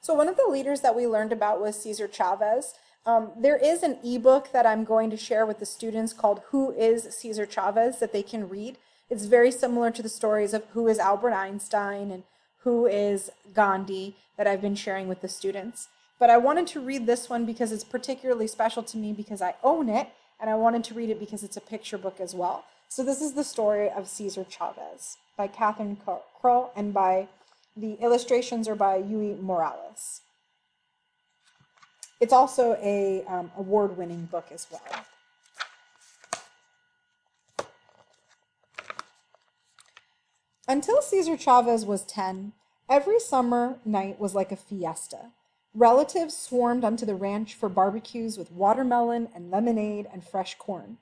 So one of the leaders that we learned about was Cesar Chavez. There is an ebook that I'm going to share with the students called Who is Cesar Chavez that they can read. It's very similar to the stories of who is Albert Einstein and who is Gandhi that I've been sharing with the students. But I wanted to read this one because it's particularly special to me because I own it, and I wanted to read it because it's a picture book as well. So this is the story of Cesar Chavez by Catherine Kroll, and by the illustrations are by Yui Morales. It's also a award-winning book as well. Until Cesar Chavez was 10, every summer night was like a fiesta. Relatives swarmed onto the ranch for barbecues with watermelon and lemonade and fresh corn.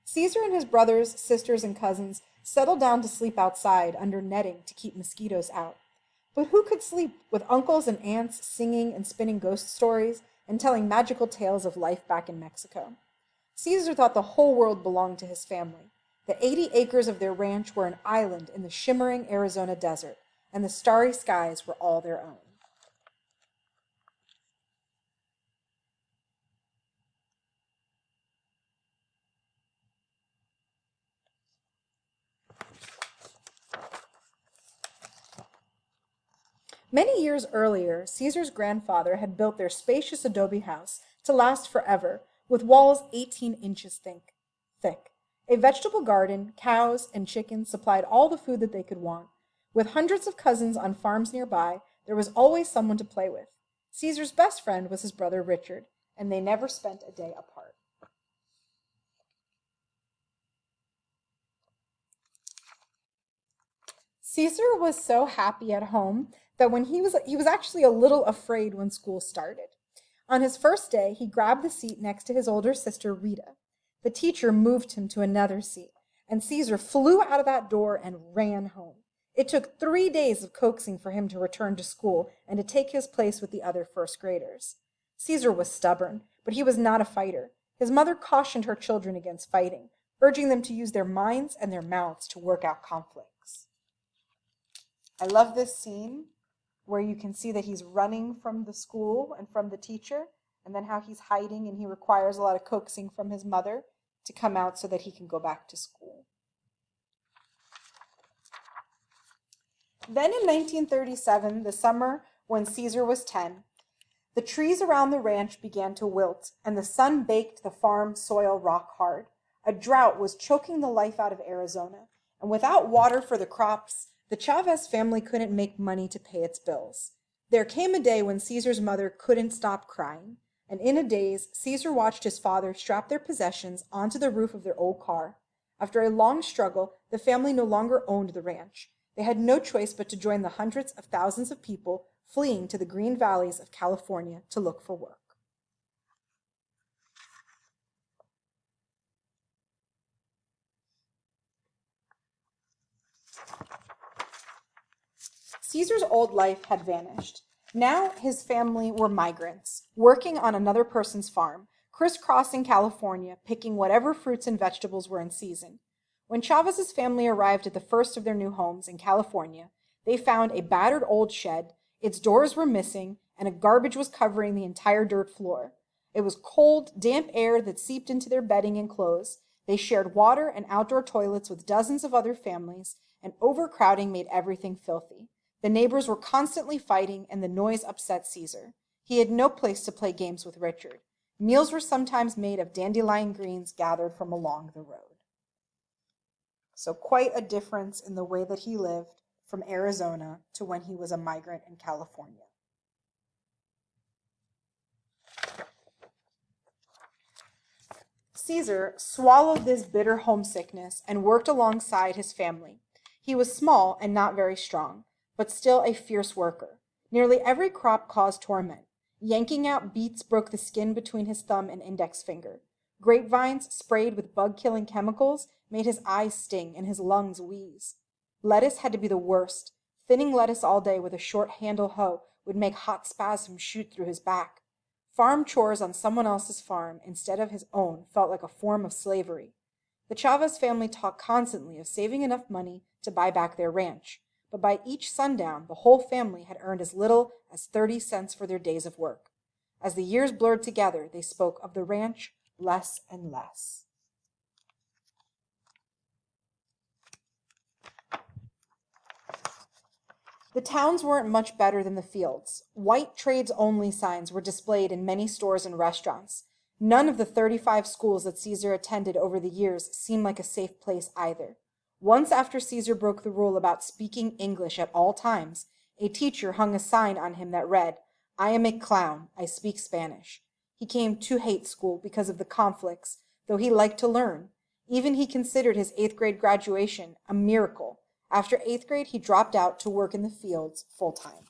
Cesar and his brothers, sisters, and cousins settled down to sleep outside under netting to keep mosquitoes out. But who could sleep with uncles and aunts singing and spinning ghost stories and telling magical tales of life back in Mexico? Cesar thought the whole world belonged to his family. The 80 acres of their ranch were an island in the shimmering Arizona desert, and the starry skies were all their own. Many years earlier, Caesar's grandfather had built their spacious adobe house to last forever, with walls 18 inches thick. A vegetable garden, cows, and chickens supplied all the food that they could want. With hundreds of cousins on farms nearby, there was always someone to play with. Caesar's best friend was his brother Richard, and they never spent a day apart. Caesar was so happy at home that when he was actually a little afraid when school started. On his first day, he grabbed the seat next to his older sister Rita. The teacher moved him to another seat, and Caesar flew out of that door and ran home. It took 3 days of coaxing for him to return to school and to take his place with the other first graders. Caesar was stubborn, but he was not a fighter. His mother cautioned her children against fighting, urging them to use their minds and their mouths to work out conflicts. I love this scene where you can see that he's running from the school and from the teacher, and then how he's hiding and he requires a lot of coaxing from his mother to come out so that he can go back to school. Then in 1937, the summer when Caesar was 10, the trees around the ranch began to wilt, and the sun baked the farm soil rock hard. A drought was choking the life out of Arizona, and without water for the crops, the Chavez family couldn't make money to pay its bills. There came a day when Caesar's mother couldn't stop crying, and in a daze, Caesar watched his father strap their possessions onto the roof of their old car. After a long struggle, the family no longer owned the ranch. They had no choice but to join the hundreds of thousands of people fleeing to the green valleys of California to look for work. Caesar's old life had vanished. Now his family were migrants, working on another person's farm, crisscrossing California, picking whatever fruits and vegetables were in season. When Chavez's family arrived at the first of their new homes in California, they found a battered old shed, its doors were missing, and a garbage was covering the entire dirt floor. It was cold, damp air that seeped into their bedding and clothes. They shared water and outdoor toilets with dozens of other families, and overcrowding made everything filthy. The neighbors were constantly fighting, and the noise upset Caesar. He had no place to play games with Richard. Meals were sometimes made of dandelion greens gathered from along the road. So quite a difference in the way that he lived from Arizona to when he was a migrant in California. Caesar swallowed this bitter homesickness and worked alongside his family. He was small and not very strong, but still a fierce worker. Nearly every crop caused torment. Yanking out beets broke the skin between his thumb and index finger. Grapevines, sprayed with bug-killing chemicals, made his eyes sting and his lungs wheeze. Lettuce had to be the worst. Thinning lettuce all day with a short handle hoe would make hot spasms shoot through his back. Farm chores on someone else's farm instead of his own felt like a form of slavery. The Chavez family talked constantly of saving enough money to buy back their ranch, but by each sundown, the whole family had earned as little as 30 cents for their days of work. As the years blurred together, they spoke of the ranch less and less. The towns weren't much better than the fields. White trades only signs were displayed in many stores and restaurants. None of the 35 schools that Caesar attended over the years seemed like a safe place either. Once after Caesar broke the rule about speaking English at all times, a teacher hung a sign on him that read, "I am a clown, I speak Spanish." He came to hate school because of the conflicts, though he liked to learn. Even he considered his 8th grade graduation a miracle. After 8th grade, he dropped out to work in the fields full time.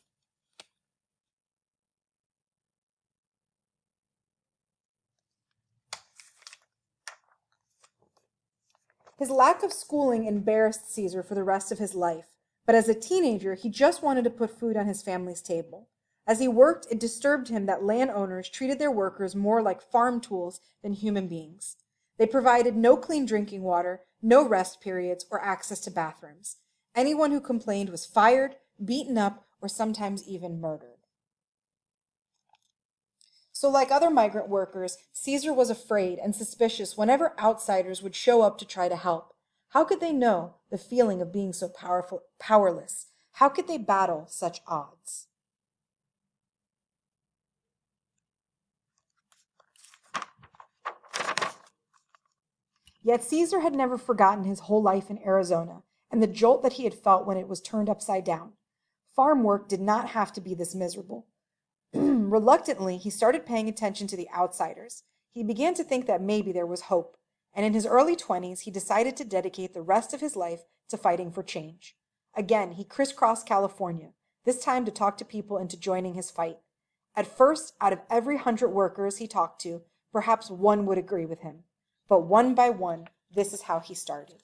His lack of schooling embarrassed Caesar for the rest of his life, but as a teenager, he just wanted to put food on his family's table. As he worked, it disturbed him that landowners treated their workers more like farm tools than human beings. They provided no clean drinking water, no rest periods, or access to bathrooms. Anyone who complained was fired, beaten up, or sometimes even murdered. So, like other migrant workers, Caesar was afraid and suspicious whenever outsiders would show up to try to help. How could they know the feeling of being so powerless? How could they battle such odds? Yet Caesar had never forgotten his whole life in Arizona and the jolt that he had felt when it was turned upside down. Farm work did not have to be this miserable. Reluctantly, he started paying attention to the outsiders. He began to think that maybe there was hope, and in his early 20s, he decided to dedicate the rest of his life to fighting for change. Again, he crisscrossed California, this time to talk to people into joining his fight. At first, out of every 100 workers he talked to, perhaps one would agree with him. But one by one, this is how he started.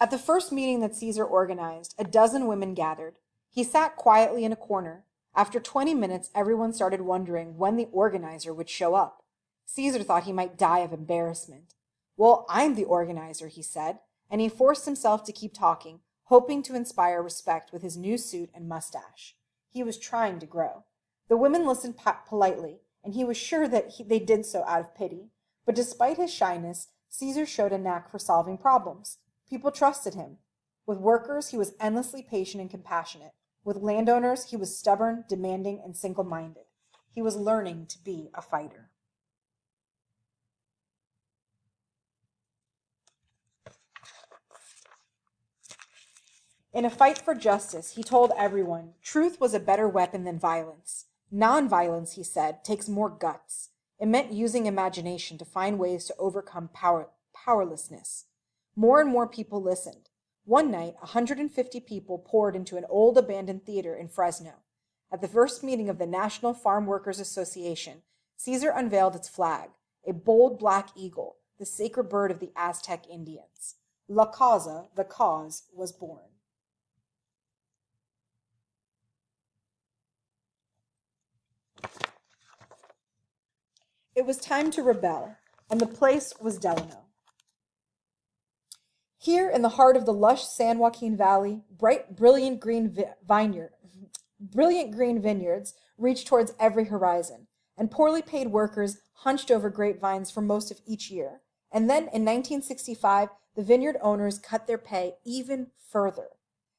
At the first meeting that Caesar organized, a dozen women gathered. He sat quietly in a corner. After 20 minutes, everyone started wondering when the organizer would show up. Caesar thought he might die of embarrassment. "Well, I'm the organizer," he said, and he forced himself to keep talking, hoping to inspire respect with his new suit and mustache. He was trying to grow. The women listened politely, and he was sure that they did so out of pity. But despite his shyness, Caesar showed a knack for solving problems. People trusted him. With workers, he was endlessly patient and compassionate. With landowners, he was stubborn, demanding, and single-minded. He was learning to be a fighter. In a fight for justice, he told everyone truth was a better weapon than violence. Nonviolence, he said, takes more guts. It meant using imagination to find ways to overcome powerlessness. More and more people listened. One night, 150 people poured into an old abandoned theater in Fresno. At the first meeting of the National Farm Workers Association, Caesar unveiled its flag, a bold black eagle, the sacred bird of the Aztec Indians. La Causa, the cause, was born. It was time to rebel, and the place was Delano. Here, in the heart of the lush San Joaquin Valley, brilliant green vineyards reached towards every horizon, and poorly paid workers hunched over grapevines for most of each year. And then, in 1965, the vineyard owners cut their pay even further.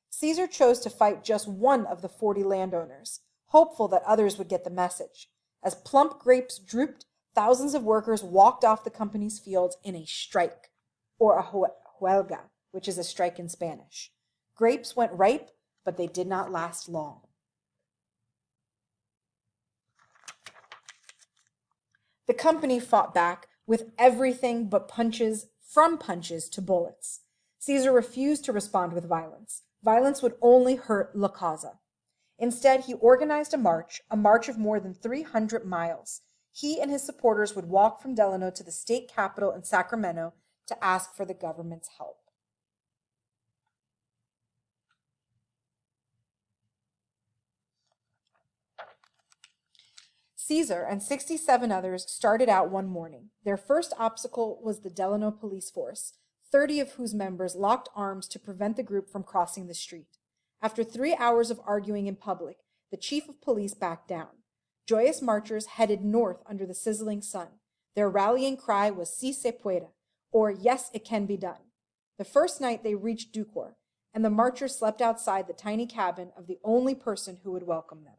Caesar chose to fight just one of the 40 landowners, hopeful that others would get the message. As plump grapes drooped, thousands of workers walked off the company's fields in a strike, or a huelga, which is a strike in Spanish. Grapes went ripe, but they did not last long. The company fought back with everything but punches, from punches to bullets. Caesar refused to respond with violence. Violence would only hurt La Causa. Instead, he organized a march of more than 300 miles. He and his supporters would walk from Delano to the state capitol in Sacramento to ask for the government's help. Cesar and 67 others started out one morning. Their first obstacle was the Delano police force, 30 of whose members locked arms to prevent the group from crossing the street. After 3 hours of arguing in public, the chief of police backed down. Joyous marchers headed north under the sizzling sun. Their rallying cry was "Si se puede," or "Yes, it can be done." The first night they reached Ducor, and the marchers slept outside the tiny cabin of the only person who would welcome them.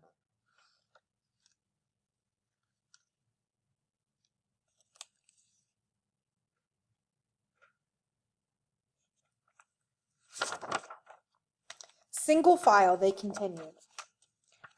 Single file they continued,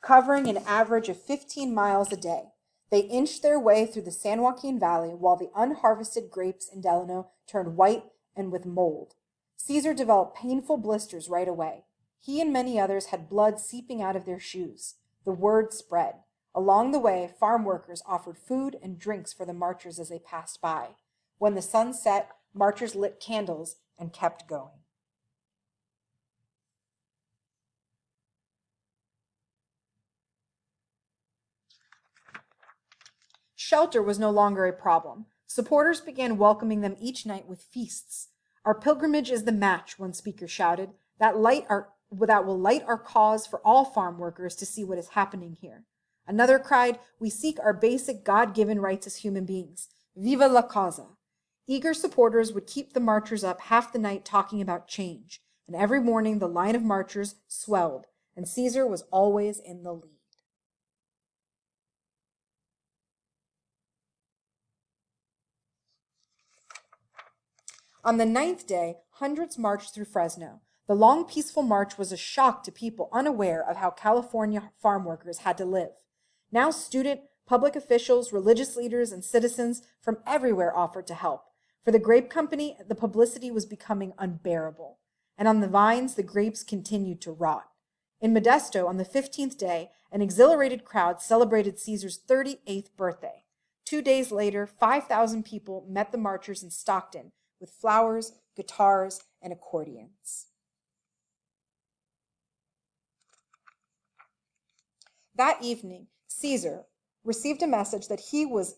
covering an average of 15 miles a day. They inched their way through the San Joaquin Valley while the unharvested grapes in Delano turned white and with mold. Cesar developed painful blisters right away. He and many others had blood seeping out of their shoes. The word spread. Along the way, farm workers offered food and drinks for the marchers as they passed by. When the sun set, marchers lit candles and kept going. Shelter was no longer a problem. Supporters began welcoming them each night with feasts. "Our pilgrimage is the match," one speaker shouted, that will light our cause for all farm workers to see what is happening here. Another cried, "We seek our basic God-given rights as human beings. Viva la causa." Eager supporters would keep the marchers up half the night talking about change, and every morning the line of marchers swelled, and Cesar was always in the lead. On the 9th day, hundreds marched through Fresno. The long, peaceful march was a shock to people unaware of how California farm workers had to live. Now student, public officials, religious leaders, and citizens from everywhere offered to help. For the grape company, the publicity was becoming unbearable. And on the vines, the grapes continued to rot. In Modesto, on the 15th day, an exhilarated crowd celebrated Caesar's 38th birthday. 2 days later, 5,000 people met the marchers in Stockton with flowers, guitars, and accordions. That evening, Cesar received a message that he was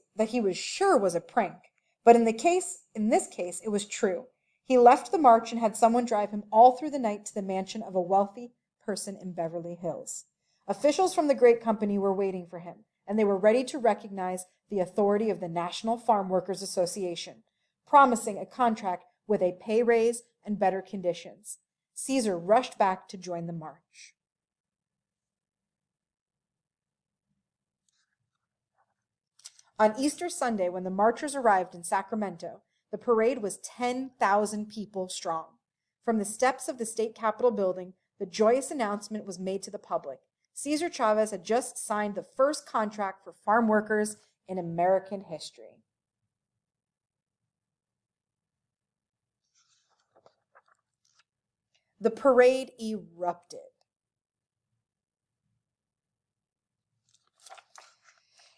sure was a prank, but in this case, it was true. He left the march and had someone drive him all through the night to the mansion of a wealthy person in Beverly Hills. Officials from the grape company were waiting for him, and they were ready to recognize the authority of the National Farm Workers Association, promising a contract with a pay raise and better conditions. Cesar rushed back to join the march. On Easter Sunday, when the marchers arrived in Sacramento, the parade was 10,000 people strong. From the steps of the state capitol building, the joyous announcement was made to the public. Cesar Chavez had just signed the first contract for farm workers in American history. The parade erupted.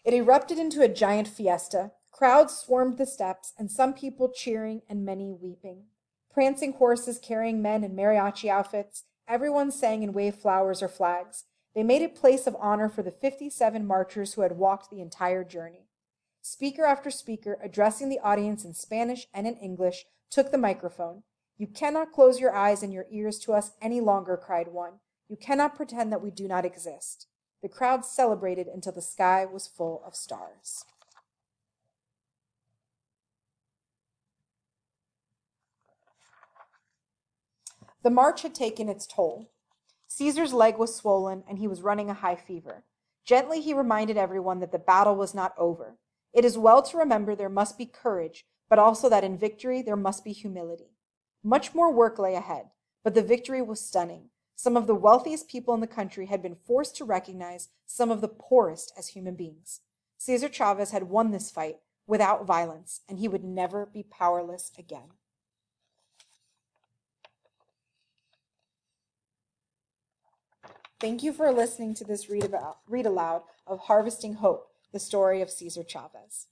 It erupted into a giant fiesta. Crowds swarmed the steps, and some people cheering and many weeping. Prancing horses carrying men in mariachi outfits, everyone sang and waved flowers or flags. They made a place of honor for the 57 marchers who had walked the entire journey. Speaker after speaker, addressing the audience in Spanish and in English, took the microphone. "You cannot close your eyes and your ears to us any longer," cried one. "You cannot pretend that we do not exist." The crowd celebrated until the sky was full of stars. The march had taken its toll. Caesar's leg was swollen, and he was running a high fever. Gently he reminded everyone that the battle was not over. It is well to remember there must be courage, but also that in victory there must be humility. Much more work lay ahead, but the victory was stunning. Some of the wealthiest people in the country had been forced to recognize some of the poorest as human beings. Cesar Chavez had won this fight without violence, and he would never be powerless again. Thank you for listening to this read aloud of Harvesting Hope, the story of Cesar Chavez.